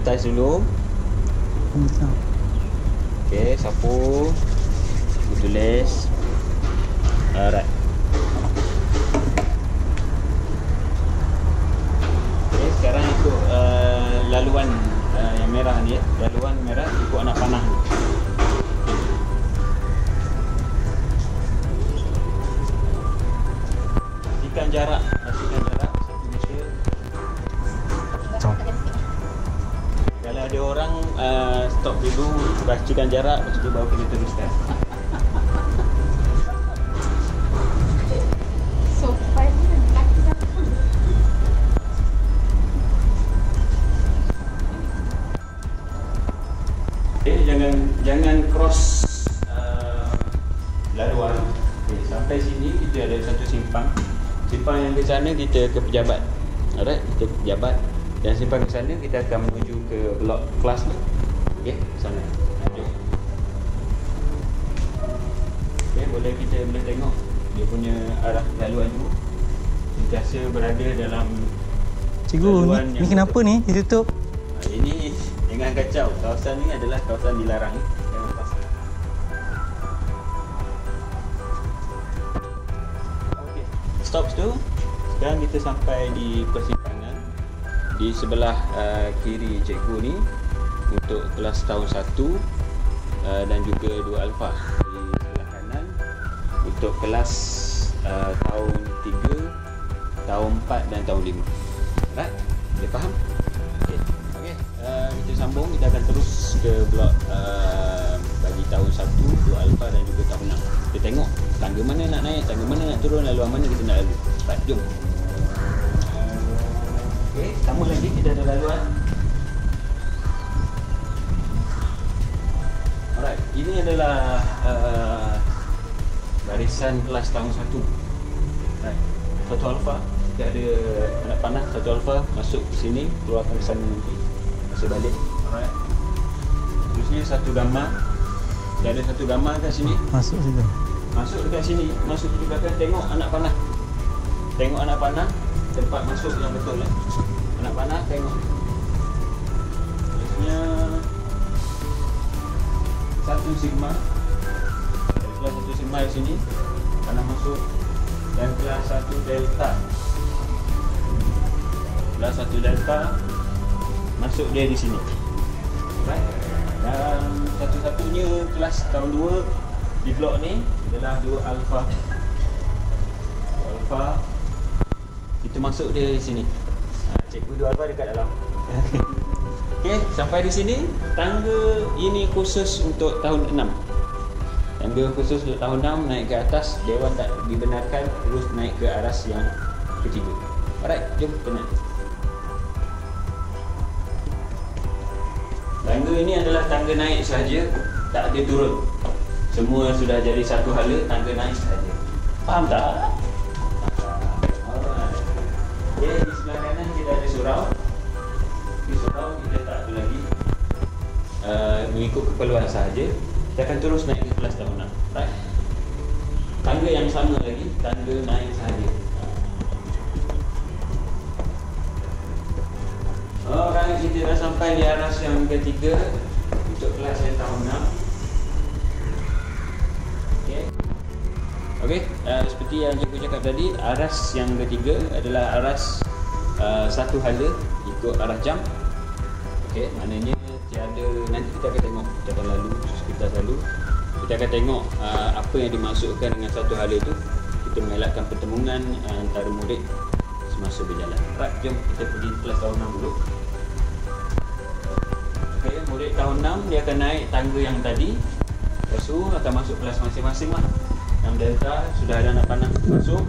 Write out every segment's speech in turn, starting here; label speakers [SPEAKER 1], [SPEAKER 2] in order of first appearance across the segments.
[SPEAKER 1] sanitize dulu. Okey, sapu. Tulis. Alright. Okey, sekarang ikut laluan yang merah ni ya. Laluan merah ikut anak panah ni. Pastikan jarak 1 meter. Kalau ada orang stop dulu, pastikan jarak, lepas tu baru kita teruskan. Jangan cross laluan. Okay, sampai sini kita ada satu simpang. Simpang yang ke sana kita ke pejabat. Alright, kita ke pejabat. Dan simpang ke sana kita akan menuju ke blok kelas ni. Okey, sana. Okey, kita boleh tengok dia punya arah laluan tu. Sentiasa berada dalam
[SPEAKER 2] cikgu ni kenapa ni ditutup?
[SPEAKER 1] Ini jangan kacau. Kawasan ni adalah kawasan dilarang. Jangan pasang. Okey, stop tu. Sekarang kita sampai di persimpangan di sebelah kiri cikgu ni untuk kelas tahun 1 dan juga 2 alfa. Di sebelah kanan untuk kelas tahun 3, tahun 4 dan tahun 5. Right? Boleh faham? Kita sambung, kita akan terus ke blok bagi tahun 1, 2 alfa dan juga tahun 6. Kita tengok tangga mana nak naik, tangga mana nak turun, laluan mana kita nak lalu. Baik, jom. Okey, sama lagi kita ada laluan. Alright, ini adalah barisan kelas tahun 1. Right. 1 alfa, kita ada anak panah 1 alfa masuk ke sini, keluarkan ke sana nanti. Balik. Alright. Terusnya satu gambar. Dia ada satu gambar kat sini.
[SPEAKER 2] Masuk situ.
[SPEAKER 1] Masuk dekat sini. Masuk di belakang, tengok anak panah. Tengok anak panah. Tempat masuk yang betul lah. Anak panah tengok. Terusnya satu sigma. Kelas satu sigma di sini. Panah masuk. Dan kelas satu delta. Kelas satu delta. Masuk dia di sini. Right? Dan satu-satunya kelas tahun 2 di blok ni adalah 2 alfa. Alfa itu masuk dia di sini. Cikgu 2 alfa dekat dalam. Okey, sampai di sini tangga ini khusus untuk tahun 6. Tangga khusus untuk tahun 6 naik ke atas, dewan tak dibenarkan terus naik ke aras yang ketiga. Alright, jom kita naik. Tangga ini adalah tangga naik sahaja, tak ada turun. Semua sudah jadi satu hala, tangga naik sahaja. Faham tak? Alright. Okay, di sebelah kanan kita ada surau. Di surau kita tak ada lagi. Mengikut keperluan sahaja. Kita akan terus naik ke kelas tahun 6. Right? Tangga yang sama lagi, tangga naik sahaja. Alright, kita dah sampai di aras yang ketiga untuk kelas yang tahun 6. Okey, seperti yang cikgu cakap tadi, aras yang ketiga adalah aras satu hala ikut arah jam. Okey, maknanya tiada, nanti kita akan tengok, kita akan lalu sekitar lalu. Kita akan tengok apa yang dimasukkan dengan satu hala itu. Kita mengelakkan pertemuan antara murid semasa berjalan. Right, jom kita pergi kelas tahun 6 dulu. Okay, murid tahun 6 dia akan naik tangga yang tadi. Lepas tu akan masuk kelas masing-masing lah. Yang delta sudah ada anak panah masuk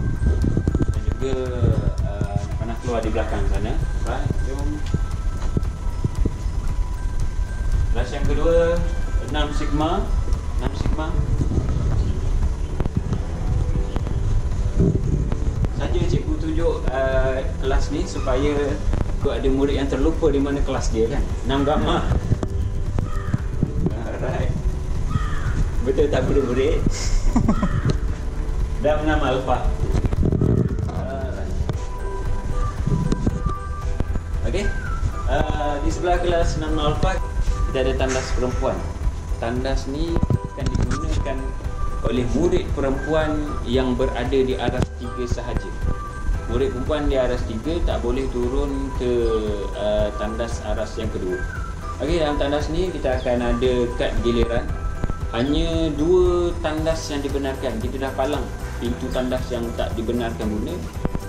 [SPEAKER 1] dan juga anak panah keluar di belakang sana. Right, jom. Kelas yang kedua 6 sigma. 6 sigma. Saja cikgu tunjuk kelas ni supaya kau ada murid yang terlupa di mana kelas dia kan. 6 gamma. Alright. Betul tak murid-murid? Dan 6 alfa. Alright. Okey. Di sebelah kelas 6 Alpha kita ada tandas perempuan. Tandas ni akan digunakan oleh murid perempuan yang berada di aras 3 sahaja. Murid perempuan di aras 3 tak boleh turun ke tandas aras yang kedua. Okey, dalam tandas ni kita akan ada kad giliran. Hanya 2 tandas yang dibenarkan. Kita dah palang pintu tandas yang tak dibenarkan guna,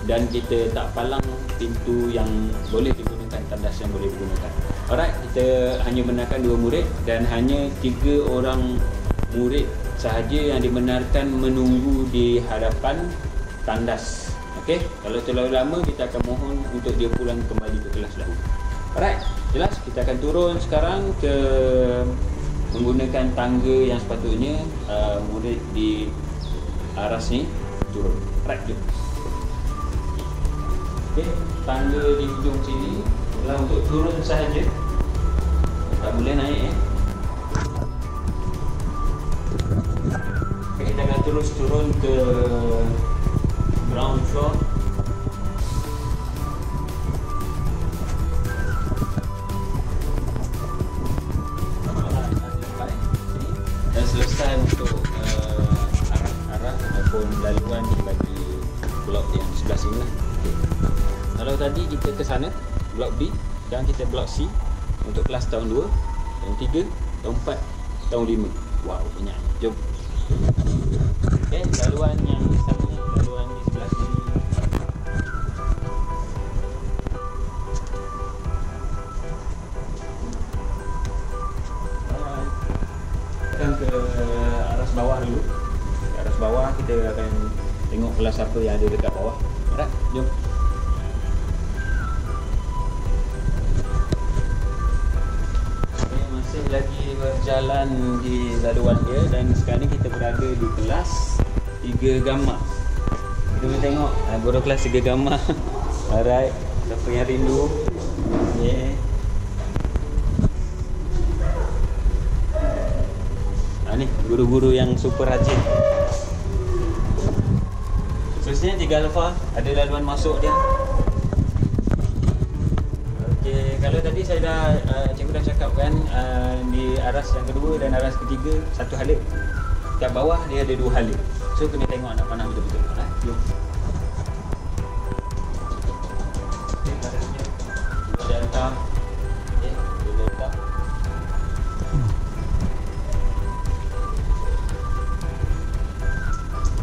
[SPEAKER 1] dan kita tak palang pintu yang boleh digunakan, tandas yang boleh digunakan. Alright, kita hanya benarkan 2 murid dan hanya 3 orang murid sahaja yang dibenarkan menunggu di hadapan tandas. Okey, kalau terlalu lama kita akan mohon untuk dia pulang kembali ke kelas dahulu. Alright, jelas? Kita akan turun sekarang ke menggunakan tangga yang sepatutnya murid di aras ni turun. Alright, jom. Okey, tangga di hujung sini adalah untuk turun sahaja. Tak boleh naik Okay, kita akan terus turun ke ground floor. Dah selesai untuk arah-arah ataupun laluan di bagi blok yang sebelah sini lah. Okay. Kalau tadi kita ke sana, blok B, sekarang kita blok C untuk kelas tahun 2, tahun 3, tahun 4, tahun 5. Wow, banyak. Jom. Okay, laluan yang sama, laluan di sebelah sini. Kita ke aras bawah dulu. Ke aras bawah kita akan tengok kelas apa yang ada dekat bawah. Alright, jom. Masih lagi berjalan di laluan dia, dan sekarang ni kita berada di kelas 3 gamma. Kita boleh tengok guru kelas 3 gamma. Alright, siapa yang rindu? Yeah. Ni guru-guru yang super rajin. Khususnya 3 alfa ada laluan masuk dia. Okey, kalau tadi saya dah cikgu dah cakapkan di aras yang kedua dan aras ketiga satu halit. Kat bawah dia ada 2 halit. So kena tengok anak panah betul-betul. Jom. Okey, arasnya ada hantar. Okey, boleh letak.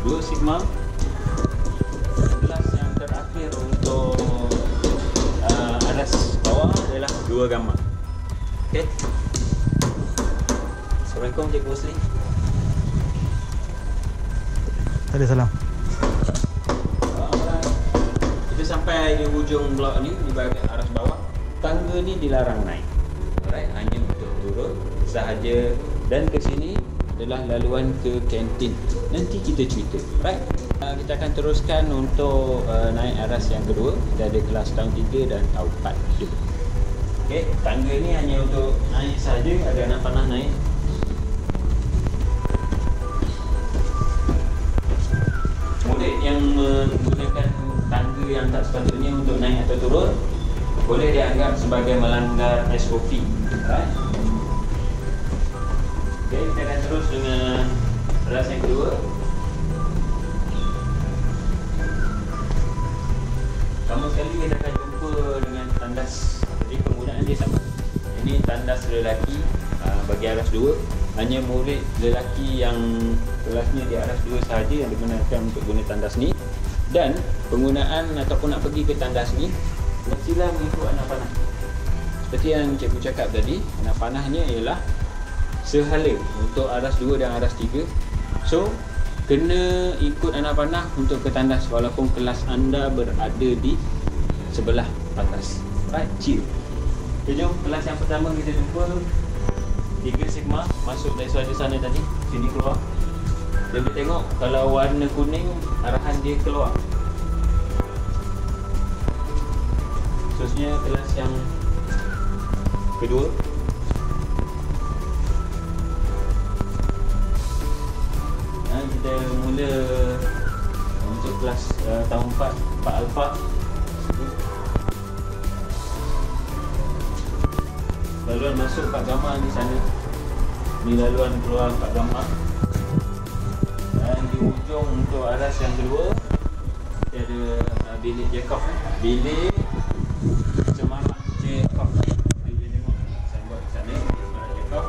[SPEAKER 1] Dua sigma. Kelas yang terakhir untuk aras bawah adalah 2 gamma. Okey. Assalamualaikum Cikgu Osli.
[SPEAKER 2] Tak ada salam.
[SPEAKER 1] Kita sampai di hujung blok ni di bahagian aras bawah. Tangga ni dilarang naik. Alright, hanya untuk turun sahaja, dan ke sini adalah laluan ke kantin. Nanti kita cerita. Right. Kita akan teruskan untuk naik aras yang kedua. Kita ada kelas tahun 3 dan tahun 4. Okey, tangga ni hanya untuk naik saja, ada anak panah naik. Murid yang menggunakan tangga yang tak sepatutnya untuk naik atau turun boleh dianggap sebagai melanggar SOP. Right. Okay, kita akan terus dengan aras yang kedua. Sama sekali kita akan jumpa dengan tandas. Jadi penggunaan dia sama. Ini tandas lelaki bagi aras 2. Hanya murid lelaki yang kelasnya di aras 2 sahaja yang dibenarkan untuk guna tandas ni. Dan penggunaan ataupun nak pergi ke tandas ni mestilah mengikut anak panah. Seperti yang cikgu cakap tadi, anak panahnya ialah sehala untuk aras 2 dan aras 3. So kena ikut anak panah untuk ke tandas walaupun kelas anda berada di sebelah atas. Right, chill. Okay, jom kelas yang pertama kita jumpa 3 sigma masuk dari suara sana tadi, sini keluar. Dia boleh tengok kalau warna kuning arahan dia keluar. Khususnya kelas yang kedua. Kita mula untuk kelas tahun 4 alfa. laluan masuk Pak Gamal di sana. Ni laluan keluar Pak Gamal. Dan di ujung untuk aras yang kedua dia ada bilik Jacob. Bilik Semarak Jacob. Dia tengok signboard sana, Semarak Jacob.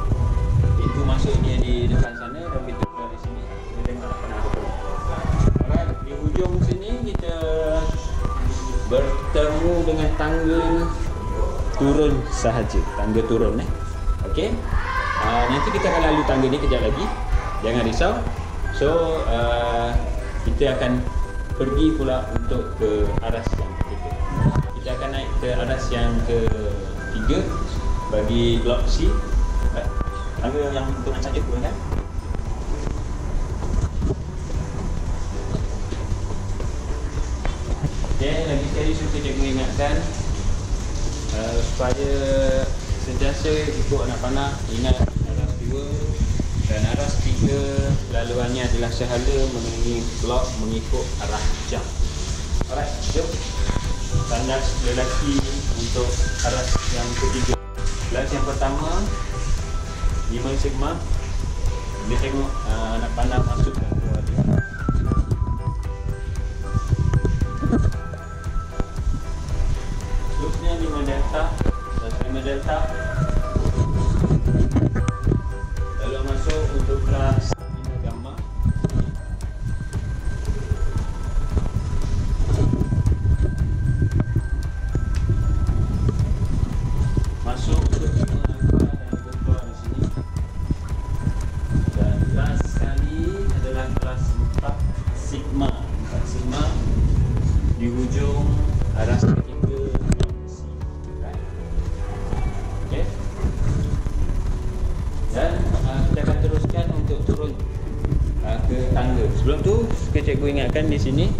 [SPEAKER 1] Pintu masuk dia di depan sana dan pintu keluar di sini. Kita tengok apa nak apa. Alright, di hujung sini kita bertemu dengan tangga turun sahaja. Tangga turun okey. Nanti kita akan lalu tangga ni kejap lagi. Jangan risau. So kita akan pergi pula untuk ke aras yang ketiga. Kita akan naik ke aras yang ketiga bagi blok C. Tangga yang untuk nak saja pun kan. Okay, lagi sekali suka cikgu ingatkan supaya sentiasa ikut anak panah. Ingat aras 2 dan aras 3 laluannya adalah sehala mengelilingi blok mengikut arah jam. Alright, jom. Tandas lelaki untuk aras yang ketiga. Kelas yang pertama 5 sigma. Dia tengok anak panah masuk dan keluar dia. Seterusnya 5 delta. 5 delta. Lalu masuk untuk kelas 5 gamma. Masuk untuk 5 alpha dan keluar di sini. Dan kelas sekali adalah kelas 4 sigma. 4 sigma di hujung aras ketiga blok C. Okay. Dan kita akan teruskan untuk turun ke tangga. Sebelum tu, suka cikgu ingatkan di sini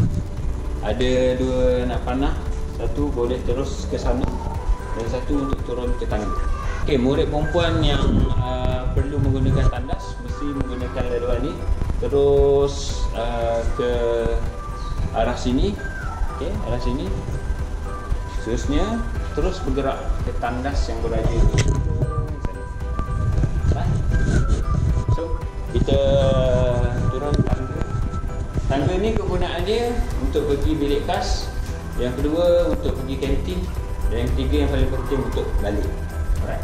[SPEAKER 1] ada 2 anak panah. Satu boleh terus ke sana dan satu untuk turun ke tangga. Okey, murid perempuan yang perlu menggunakan tandas mesti menggunakan laluan ni terus ke arah sini. Okey, arah sini. Seterusnya terus bergerak ke tandas yang berada di sana. So, kita turun tangga. Tangga ni kegunaan dia untuk pergi bilik kas. Yang kedua untuk pergi kantin. Dan yang ketiga yang paling penting untuk balik. Alright.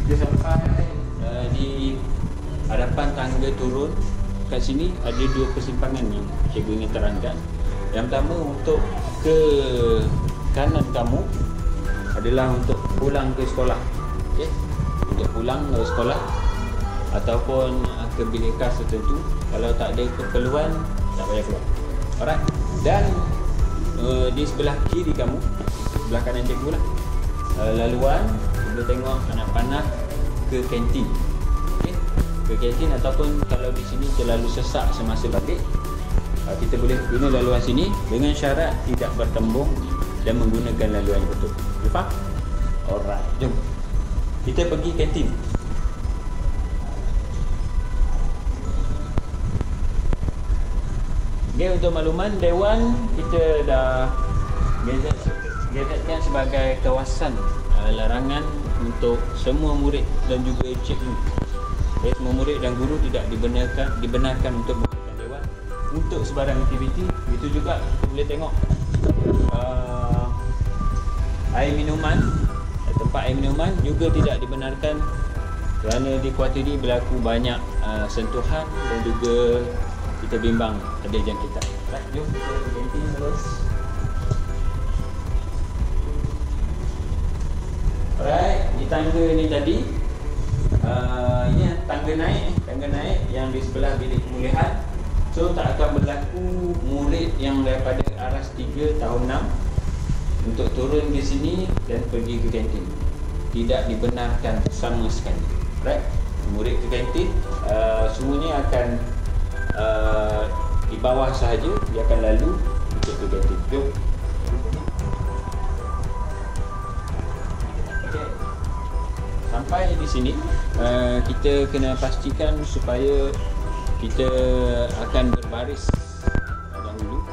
[SPEAKER 1] Kita sampai di hadapan tangga turun. Kat sini ada 2 persimpangan yang cikgu ingin terangkan. Yang pertama untuk ke kanan kamu adalah untuk pulang ke sekolah. Okey, untuk pulang ke sekolah ataupun ke bilik kas tertentu. Kalau tak ada keperluan, tak payah keluar. Alright. Dan di sebelah kiri kamu, sebelah kanan cikgu lah, laluan kita tengok anak panah ke kantin. Okey, ke kantin ataupun kalau di sini terlalu sesak semasa balik, kita boleh guna laluan sini dengan syarat tidak bertembung dan menggunakan laluan yang betul. Faham? Alright, jom kita pergi kantin. Okay, untuk makluman, Dewan kita dah gazetkan sebagai kawasan larangan untuk semua murid dan juga cikgu. Okay, semua murid dan guru tidak dibenarkan untuk menggunakan Dewan untuk sebarang aktiviti. Itu juga kita boleh tengok air minuman, tempat air minuman juga tidak dibenarkan kerana di kuarti ini berlaku banyak sentuhan dan juga kita bimbang ada jangkitan. Baik, jom kita ganti terus. Alright, di tangga ni tadi ini tangga naik yang di sebelah bilik pemulihan. So tak akan berlaku murid yang daripada aras 3 tahun 6 untuk turun di sini dan pergi ke kantin. Tidak dibenarkan sama sekali. Right? Murid ke kantin semuanya akan di bawah sahaja, dia akan lalu untuk ke kantin. Jom. sampai di sini, kita kena pastikan supaya kita akan berbaris dahulu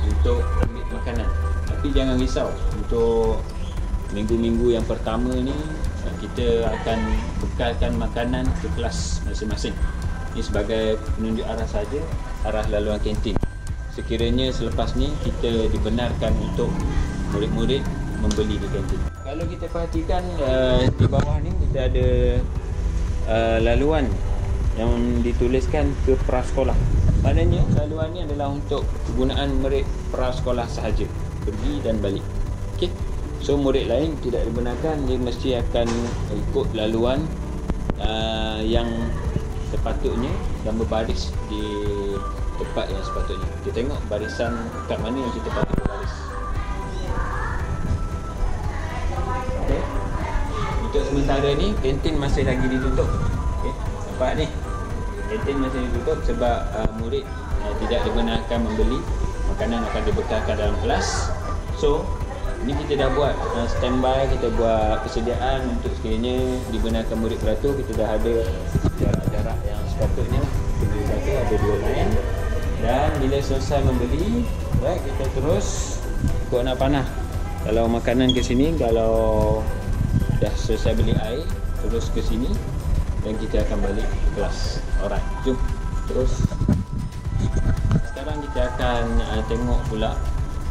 [SPEAKER 1] untuk ambil makanan. Tapi jangan risau, untuk minggu-minggu yang pertama ni kita akan bekalkan makanan ke kelas masing-masing. Ini sebagai penunjuk arah saja, arah laluan kantin. Sekiranya selepas ni kita dibenarkan untuk murid-murid membeli di kantin. Kalau kita perhatikan di bawah ni kita ada laluan yang dituliskan ke prasekolah. Maknanya laluan ni adalah untuk kegunaan murid prasekolah sahaja, pergi dan balik. Okey. So murid lain tidak dibenarkan, dia mesti akan ikut laluan yang sepatutnya dan berbaris di tempat yang sepatutnya. Kita tengok barisan kat mana yang kita patut berbaris. Okay. Untuk sementara ni kantin masih lagi ditutup. Okay. Nampak ni, kantin masih ditutup sebab murid tidak dibenarkan membeli. Makanan akan dibekalkan dalam kelas. So ni kita dah buat standby, kita buat persediaan untuk sekiranya dibenarkan murid beratur. Kita dah ada jarak-jarak yang sepatutnya. Kita kata ada 2 line. Dan bila selesai membeli, right, kita terus ikut anak panah. Kalau makanan ke sini, kalau dah selesai beli air, terus ke sini dan kita akan balik ke kelas. Alright, jom terus. Sekarang kita akan tengok pula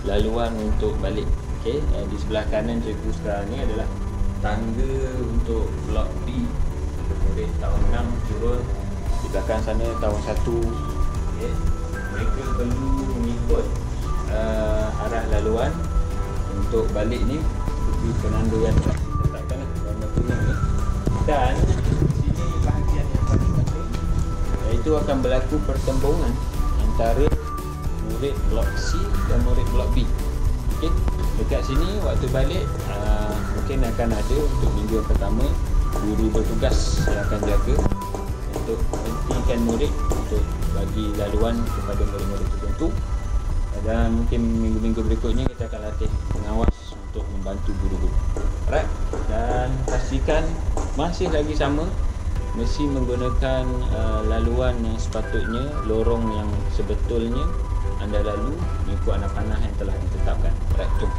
[SPEAKER 1] laluan untuk balik. Okay, di sebelah kanan cikgu sekarang ni adalah tangga untuk blok B. Murid tahun 6 turun, di belakang sana tahun 1. Okay. Mereka perlu mengikut arah laluan untuk balik ni seperti penanda yang ditetapkan dalam tulisan ni. Dan di sini bahagian yang paling penting, iaitu akan berlaku pertembungan antara murid blok C dan murid blok B. Okay. Dekat sini waktu balik mungkin akan ada untuk minggu pertama guru bertugas yang akan jaga untuk hentikan murid untuk bagi laluan kepada murid-murid tertentu, dan mungkin minggu-minggu berikutnya kita akan latih pengawas untuk membantu guru-guru. Alright, dan pastikan masih lagi sama, mesti menggunakan laluan yang sepatutnya, lorong yang sebetulnya anda lalu mengikut anak panah yang telah ditetapkan. Alright, jom.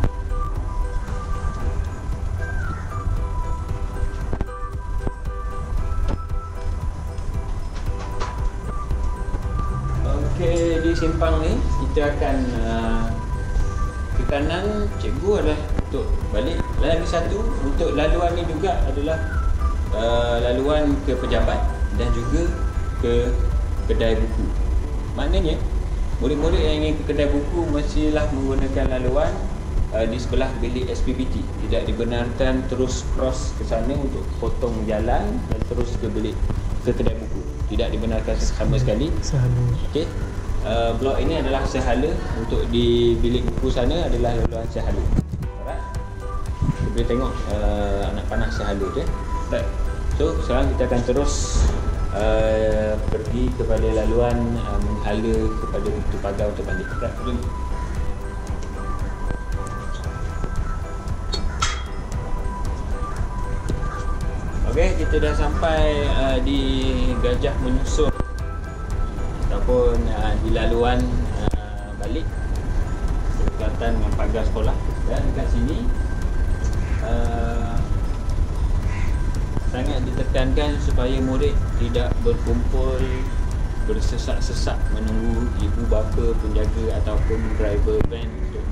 [SPEAKER 1] Okey, di simpang ni kita akan ke kanan cikgu adalah untuk balik. Lagi satu untuk laluan ni juga adalah laluan ke pejabat dan juga ke kedai buku. Maknanya murid-murid yang ingin ke kedai buku mestilah menggunakan laluan di sebelah bilik SPPT. Tidak dibenarkan terus cross ke sana untuk potong jalan dan terus ke bilik ke kedai buku. Tidak dibenarkan sama sekali. Okey. Blok ini adalah sehala, untuk di bilik buku sana adalah laluan sehala. Alright. Kita boleh tengok anak panah sehala tu. Right. So sekarang kita akan terus pergi kepada laluan menghala kepada pintu pagar untuk balik. Right. Jom. Okey, kita dah sampai di Gajah Menyusun ataupun di laluan balik berdekatan dengan pagar sekolah. Dan dekat sini sangat ditekankan supaya murid tidak berkumpul bersesak-sesak menunggu ibu bapa, penjaga ataupun driver van untuk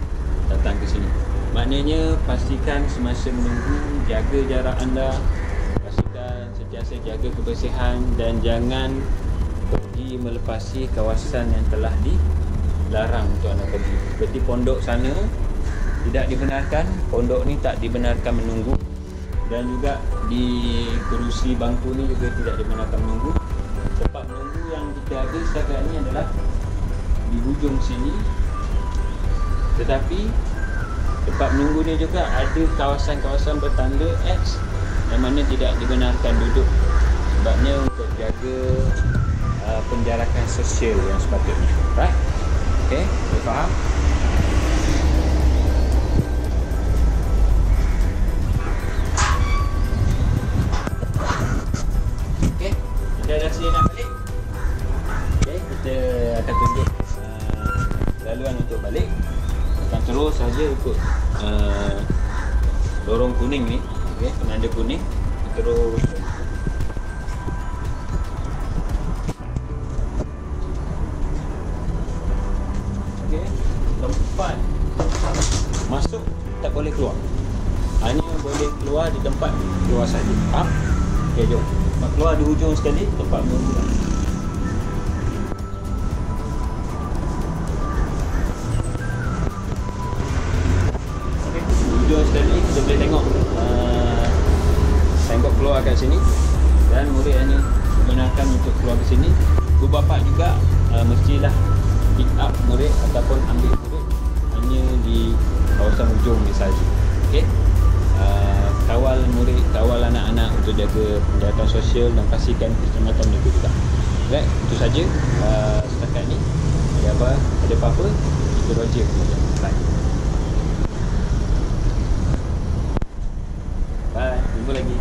[SPEAKER 1] datang ke sini. Maknanya pastikan semasa menunggu jaga jarak anda, pastikan sentiasa jaga kebersihan dan jangan pergi melepasi kawasan yang telah dilarang untuk anda pergi. Seperti pondok sana tidak dibenarkan, pondok ni tak dibenarkan menunggu, dan juga di kerusi bangku ni juga tidak dibenarkan menunggu. Tempat menunggu yang kita ada setakat ni adalah di hujung sini, tetapi tempat menunggu ni juga ada kawasan-kawasan bertanda X yang mana tidak dibenarkan duduk, sebabnya untuk jaga penjarakan sosial yang sepatutnya. Right? Okay, boleh faham? je ikut lorong kuning ni, okey, penanda kuning, terus okey, tempat masuk tak boleh keluar, hanya boleh keluar di tempat keluar saja. Faham? Okey, jom. Nak keluar di hujung sekali, tempat menunggu. Okey, hujung sekali kita boleh tengok tengok keluar kat sini, dan murid hanya gunakan untuk keluar ke sini. Guru bapa juga mestilah pick up murid ataupun ambil murid hanya di kawasan hujung ni saja. Okey. Kawal murid, kawal anak-anak untuk jaga penjahatan sosial dan pastikan keselamatan mereka juga. Baik, itu saja setakat ni. Ada apa-apa, kita Roger kemudian. Bye. Bye, jumpa lagi.